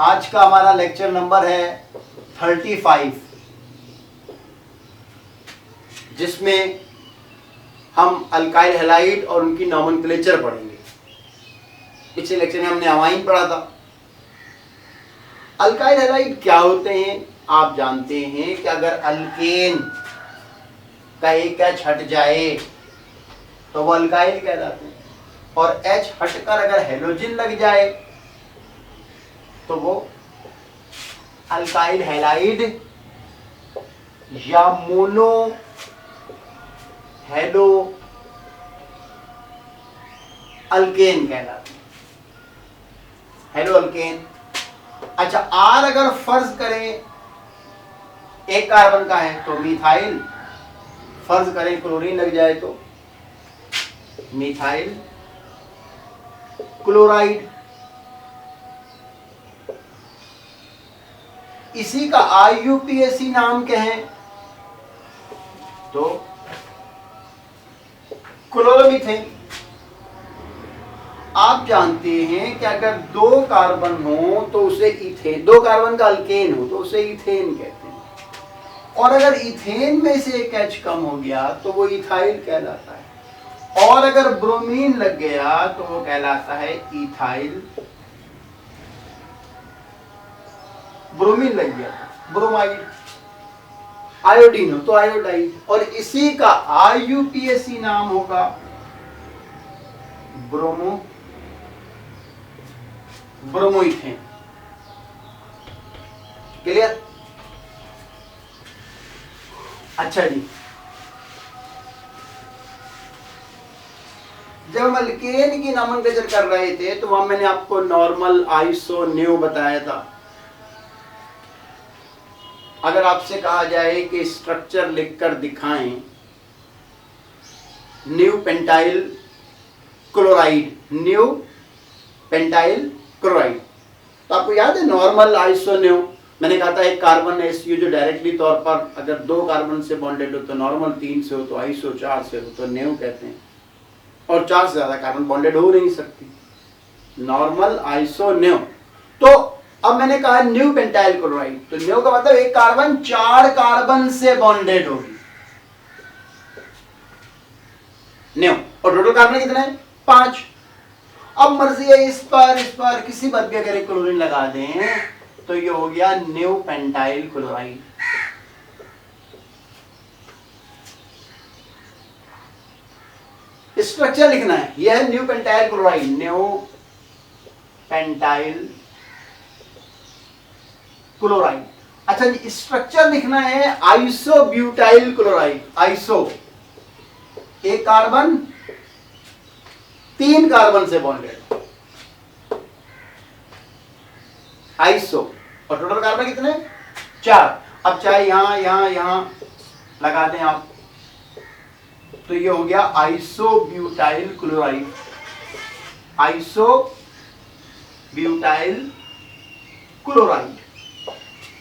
आज का हमारा लेक्चर नंबर है 35, जिसमें हम अल्काइल हैलाइड और उनकी नॉमेनक्लेचर पढ़ेंगे। पिछले लेक्चर में हमने अमाइन पढ़ा था। अल्काइल हैलाइड क्या होते हैं आप जानते हैं कि अगर अल्केन का एक एच हट जाए तो वो अल्काइल कहलाते हैं, और एच हटकर अगर हेलोजन लग जाए तो वो अल्काइल हैलाइड या मोनो हेलो अल्केन कहलाते हैं। Hello alkane. अच्छा, आर अगर फर्ज करें एक कार्बन का है तो मिथाइल, फर्ज करें क्लोरीन लग जाए तो मिथाइल क्लोराइड। इसी का IUPAC नाम कहें तो क्लोरोमीथेन। आप जानते हैं कि अगर दो कार्बन हो तो उसे इथेन, दो कार्बन का अल्केन हो तो उसे इथेन कहते हैं, और अगर इथेन में से एक एच कम हो गया तो वो इथाइल कहलाता है, और अगर ब्रोमीन लग गया तो वो कहलाता है इथाइल। ब्रोमीन लग गया ब्रोमाइड, आयोडीन हो तो आयोडाइड, और इसी का IUPAC नाम होगा ब्रोमोइथेन। क्लियर? अच्छा जी, जब हम अल्केन की नॉमेनक्लेचर कर रहे थे तो वहां मैंने आपको नॉर्मल, आइसो, न्यू बताया था। अगर आपसे कहा जाए कि स्ट्रक्चर लिखकर दिखाएं new pentyl chloride, new pentyl chloride, तो आपको याद है नॉर्मल, आइसो, न्यू। मैंने कहा था एक कार्बन SU जो डायरेक्टली तौर पर अगर दो कार्बन से बॉन्डेड हो तो नॉर्मल, 3 से हो तो आइसो, 4 से हो तो न्यू कहते हैं, और 4 से ज्यादा कार्बन बॉन्डेड हो नहीं सकती। Normal, iso, new. तो अब मैंने कहा न्यू पेंटाइल क्लोराइड, तो न्यू का मतलब एक कार्बन 4 कार्बन से बॉन्डेड होगी, न्यू। और टोटल कार्बन कितने हैं? 5। अब मर्जी है इस पर किसी पर भी अगर एक क्लोरीन लगा दें तो ये हो गया न्यू पेंटाइल क्लोराइड। स्ट्रक्चर लिखना है, यह है new pentyl chloride, new pentyl chloride. अच्छा जी, स्ट्रक्चर लिखना है आइसोब्यूटाइल क्लोराइड। आइसो एक कार्बन 3 कार्बन से बॉन्डेड, आइसो, और टोटल कार्बन कितने? 4। अब चाहे यहां लगा दें आप तो ये हो गया isobutyl chloride. Isobutyl chloride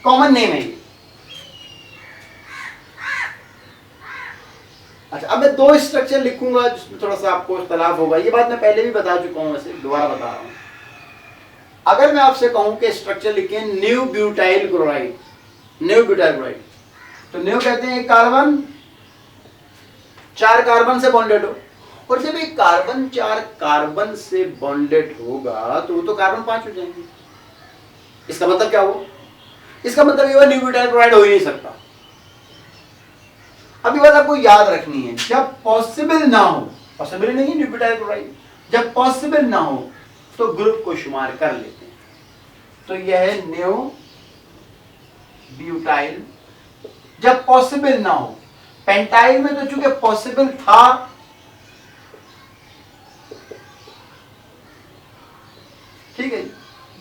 common name है ये। अच्छा, अब मैं 2 स्ट्रक्चर लिखूंगा जिसमें थोड़ा सा आपको इख्तलाफ होगा। ये बात मैं पहले भी बता चुका हूं, वैसे दोबारा बता रहा हूं। अगर मैं आपसे कहूं कि स्ट्रक्चर लिखें new butyl chloride, new butyl chloride, तो न्यू कहते हैं एक कार्बन 4 कार्बन से बॉन्डेड हो, और जब एक कार्बन 4 कार्बन से बॉन्डेड होगा तो वो तो कार्बन 5 हो जाएंगे। इसका मतलब क्या हुआ? इसका मतलब ये न्यू ब्यूटाइल क्लोराइड हो ही नहीं सकता। अभी बात आपको याद रखनी है, जब पॉसिबल ना हो, पॉसिबल नहीं है न्यू ब्यूटाइल क्लोराइड, जब पॉसिबल ना हो तो ग्रुप को शुमार कर लेते हैं। तो यह है न्यू ब्यूटाइल। जब पॉसिबल ना हो, पेंटाइल में तो चूंकि पॉसिबल था, ठीक है।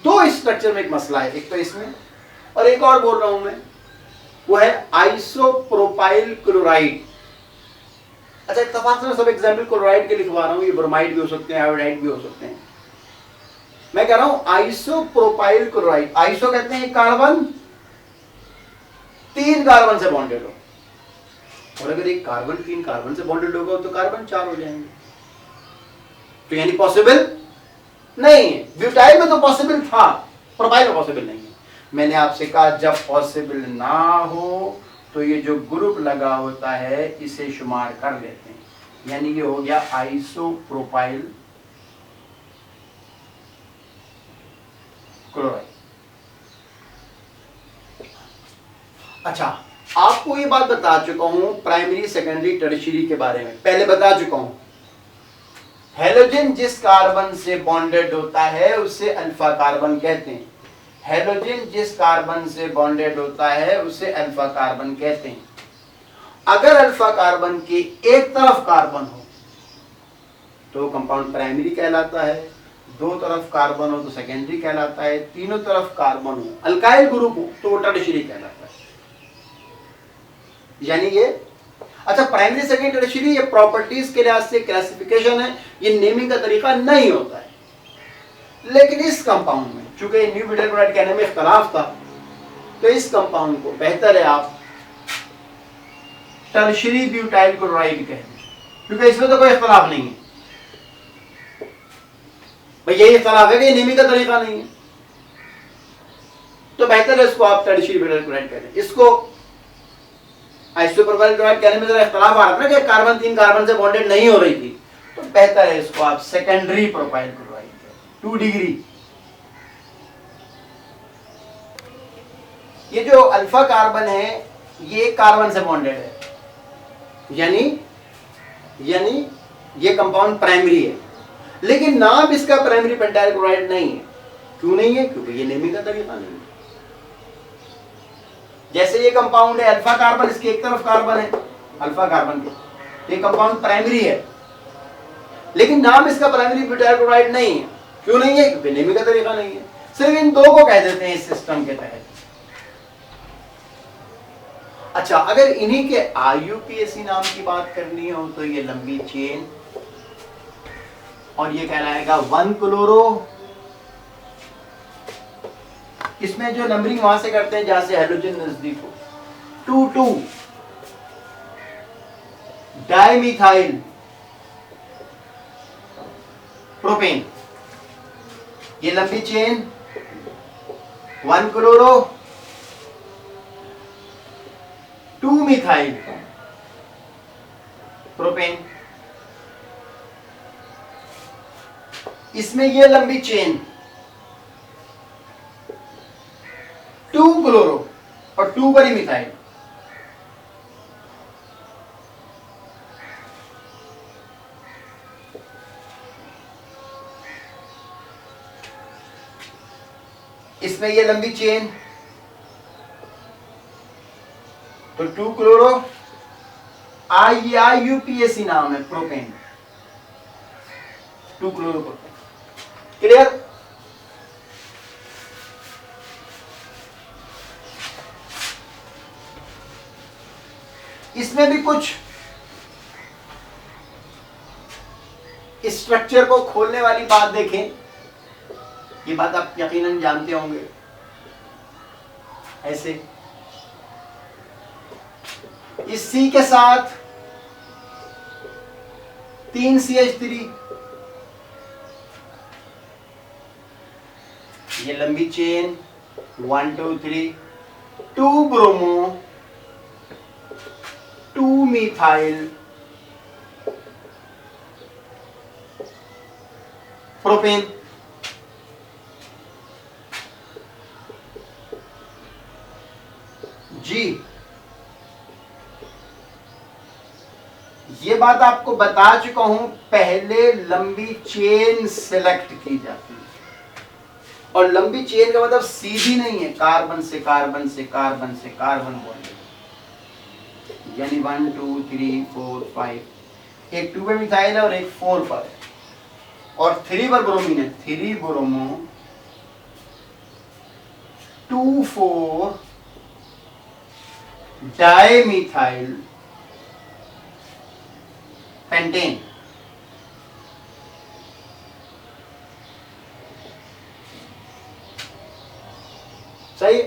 2 स्ट्रक्चर में एक मसला है, एक तो इसमें, और एक और बोल रहा हूं मैं, वो है आइसोप्रोपाइल क्लोराइड। अच्छा, इत्तेफाक से मैं सब एग्जाम्पल क्लोराइड के लिखवा रहा हूं, ये ब्रोमाइड भी हो सकते हैं, आयोडाइड भी हो सकते हैं। मैं कह रहा हूं आइसोप्रोपाइल क्लोराइड। आइसो कहते हैं कार्बन 3 कार्बन से बॉन्डेड हो, और अगर एक कार्बन 3 कार्बन से बॉन्डेड होगा तो कार्बन 4 हो जाएंगे, तो यानी पॉसिबल नहीं है। ब्यूटाइल में तो पॉसिबल था, प्रोपाइल पॉसिबल नहीं है। मैंने आपसे कहा जब पॉसिबल ना हो तो ये जो ग्रुप लगा होता है इसे शुमार कर लेते हैं, यानी ये हो गया आइसोप्रोपाइल क्लोराइड। अच्छा, आपको ये बात बता चुका हूं प्राइमरी सेकेंडरी टर्शियरी के बारे में, पहले बता चुका हूं। हेलोजन जिस कार्बन से बॉन्डेड होता है उसे अल्फा कार्बन कहते हैं। हेलोजन जिस कार्बन से बॉन्डेड होता है उसे अल्फा कार्बन कहते हैं। अगर अल्फा कार्बन की एक तरफ कार्बन हो तो कंपाउंड प्राइमरी कहलाता है, दो तरफ कार्बन हो तो सेकेंडरी कहलाता है, तीनों तरफ कार्बन हो, अल्काइल ग्रुप हो तो वो टर्शियरी कहलाता है। यानी ये अच्छा, प्राइमरी सेकेंडरी टर्शियरी ये प्रॉपर्टीज के लिहाज से क्लासिफिकेशन है, ये नेमिंग का तरीका नहीं होता है। लेकिन इस कंपाउंड में चूंकि न्यू ब्यूटाइल क्लोराइड कहने में इख्तलाफ था, तो इस कंपाउंड को बेहतर है आप टर्शियरी ब्यूटाइल क्लोराइड कह दें, क्योंकि इसमें तो कोई इख्तलाफ नहीं है। भाई यही इख्तलाफ है कि नेमिंग का तरीका नहीं है, तो बेहतर है इसको आप टर्शियरी ब्यूटाइल क्लोराइड कह दें। इसको आइसोप्रोपाइल क्लोराइड कहने में जरा इख्तलाफ आ रहा था ना कि कार्बन 3 कार्बन से बॉन्डेड नहीं हो रही थी, तो बेहतर है इसको आप सेकेंडरी प्रोपाइल क्लोराइड कह दें, 2 डिग्री। ये जो अल्फा कार्बन है ये कार्बन से बॉन्डेड है, यानी ये कंपाउंड प्राइमरी है, लेकिन नाम इसका प्राइमरी पेंटाइल क्लोराइड नहीं है। क्यों नहीं है? क्योंकि ये नेमिंग का तरीका नहीं है। जैसे ये कंपाउंड है अल्फा कार्बन, इसके एक तरफ कार्बन है अल्फा कार्बन के, ये कंपाउंड प्राइमरी है, लेकिन नाम इसका प्राइमरी ब्यूटाइल क्लोराइड नहीं है। क्यों नहीं है? क्योंकि नेमिंग का तरीका नहीं है। सिर्फ इन दो को कह देते हैं इस सिस्टम के तहत। अच्छा, अगर इन्हीं के IUPAC नाम की बात करनी हो तो ये लंबी चेन, और ये कहलाएगा 1 क्लोरो। इसमें जो नंबरिंग वहां से करते हैं जहां से हेलोजन नजदीक हो, 2 डाइमिथाइल प्रोपेन, ये लंबी चेन 1 क्लोरो 2 मिथाइल प्रोपेन। इसमें ये लंबी चेन 2 क्लोरो और 2 बड़ी मिथाइल। इसमें ये लंबी चेन तो 2 क्लोरो, IUPAC नाम है प्रोपेन, 2 क्लोरो प्रोपेन। क्लियर? इसमें भी कुछ स्ट्रक्चर को खोलने वाली बात देखें, ये बात आप यकीनन जानते होंगे। ऐसे इस C के साथ 3 CH3, ये लंबी चेन 1 2 3, 2 ब्रोमो 2 मिथाइल प्रोपेन। जी, ये बात आपको बता चुका हूं, पहले लंबी चेन सिलेक्ट की जाती है, और लंबी चेन का मतलब सीधी नहीं है, कार्बन से कार्बन से कार्बन से कार्बन बॉन्ड, यानी 1 2 3 4 5, एक 2 पे मिथाइल है और एक 4 पर है, और 3 पर ब्रोमीन है, 3 ब्रोमो 2 4 डाइमिथाइल पेंटेन। सही?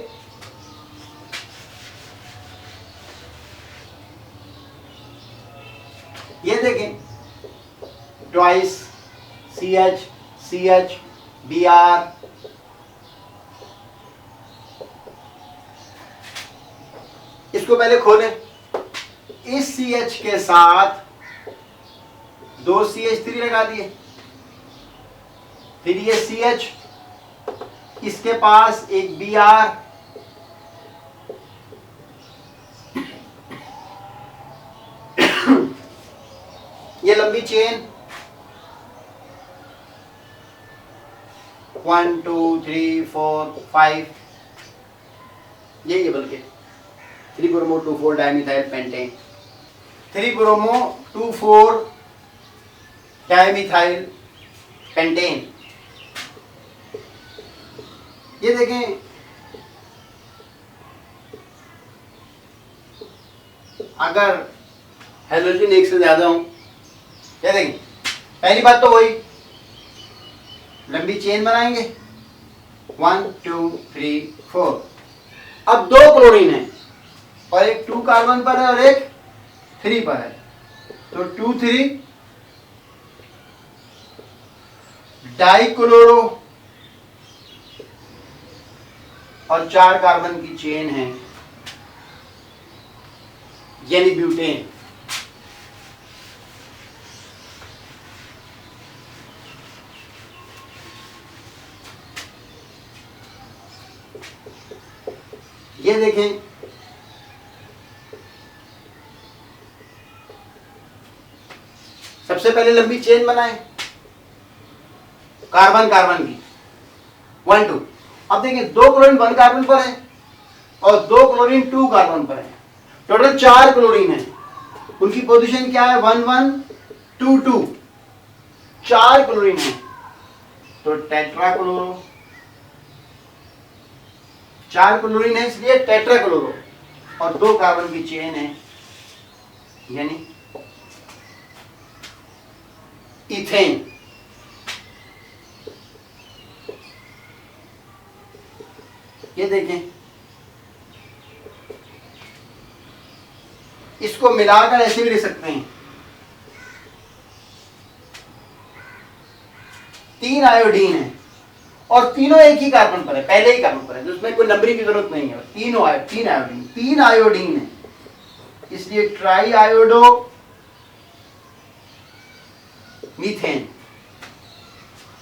ये देखें, ट्वाइस CH CH Br इसको पहले खोलें। इस CH के साथ 2 CH3 लगा दिए, फिर ये CH, इसके पास एक Br, ये लंबी चेन 1 2 3 4 5, ये बल्कि 3 bromo 2 4 dimethyl pentane, 3 bromo 2 4 dimethyl pentane. ये देखें, अगर हेलोजन एक से ज्यादा हो, क्या देखें, पहली बात तो वही लंबी चेन बनाएंगे 1 2 3 4। अब 2 क्लोरीन है और एक 2 कार्बन पर है और एक 3 पर है, तो 2 3 डाइक्लोरो और 4 कार्बन की चेन है यानी ब्यूटेन। ये देखें, सबसे पहले लंबी चेन बनाए कार्बन कार्बन की 1 2। अब देखें 2 क्लोरीन 1 कार्बन पर है और 2 क्लोरीन 2 कार्बन पर है, टोटल 4 क्लोरीन है। उनकी पोजीशन क्या है 1 1 2 2, 4 क्लोरीन है, तो टेट्राक्लोरो, 4 क्लोरीन है इसलिए टेट्राक्लोरो, और 2 कार्बन की चेन है यानी इथेन। ये देखें, इसको मिलाकर ऐसे भी लिख सकते हैं, 3 आयोडीन है और तीनों एक ही कार्बन पर है, पहले ही कार्बन पर है, तो उसमें कोई नंबरिंग की जरूरत नहीं है। 3 आयोडीन है, इसलिए ट्राई आयोडो मीथेन।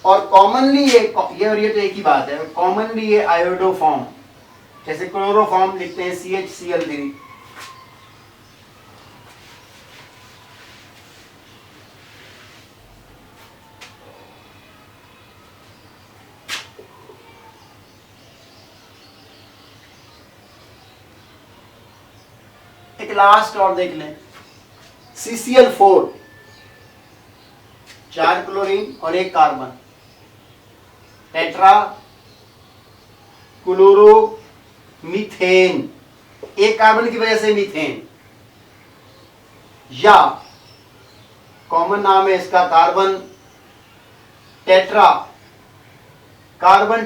और कॉमनली ये और ये तो एक ही बात है, कॉमनली ये आयोडो फॉर्म, जैसे क्लोरोफॉर्म लिखते हैं CHCl3। एक लास्ट और देख लें, CCl4, 4 क्लोरीन और 1 carbon, tetra chloro methane, 1 carbon की वजह से मीथेन, या कॉमन नाम है इसका carbon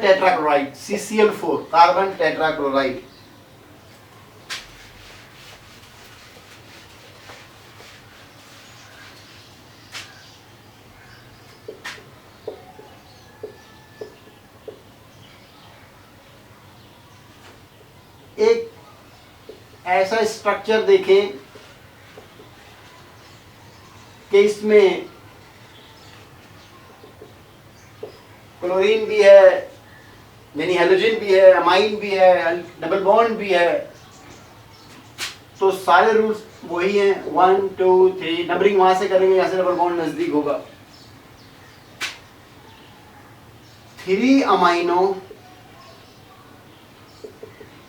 tetrachloride, CCl4 carbon tetrachloride. एक ऐसा स्ट्रक्चर देखें कि इसमें क्लोरीन भी है यानी हेलोजन भी है, अमाइन भी है, डबल बॉन्ड भी है, तो सारे रूल्स वही हैं 1 2 3, नंबरिंग वहां से करेंगे यहां से डबल बॉन्ड नजदीक होगा। 3 अमाइनो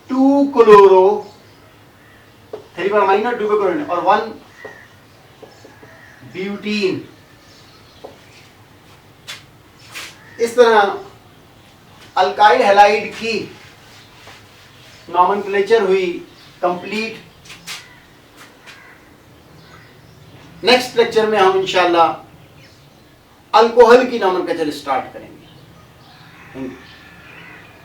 2 क्लोरो, 3 पर अमाइनो 2 पर क्लोरीन और 1 ब्यूटीन। इस तरह अल्काइल हैलाइड की नॉमेनक्लेचर हुई कंप्लीट। नेक्स्ट लेक्चर में हम इंशाल्लाह अल्कोहल की नॉमेनक्लेचर स्टार्ट करेंगे।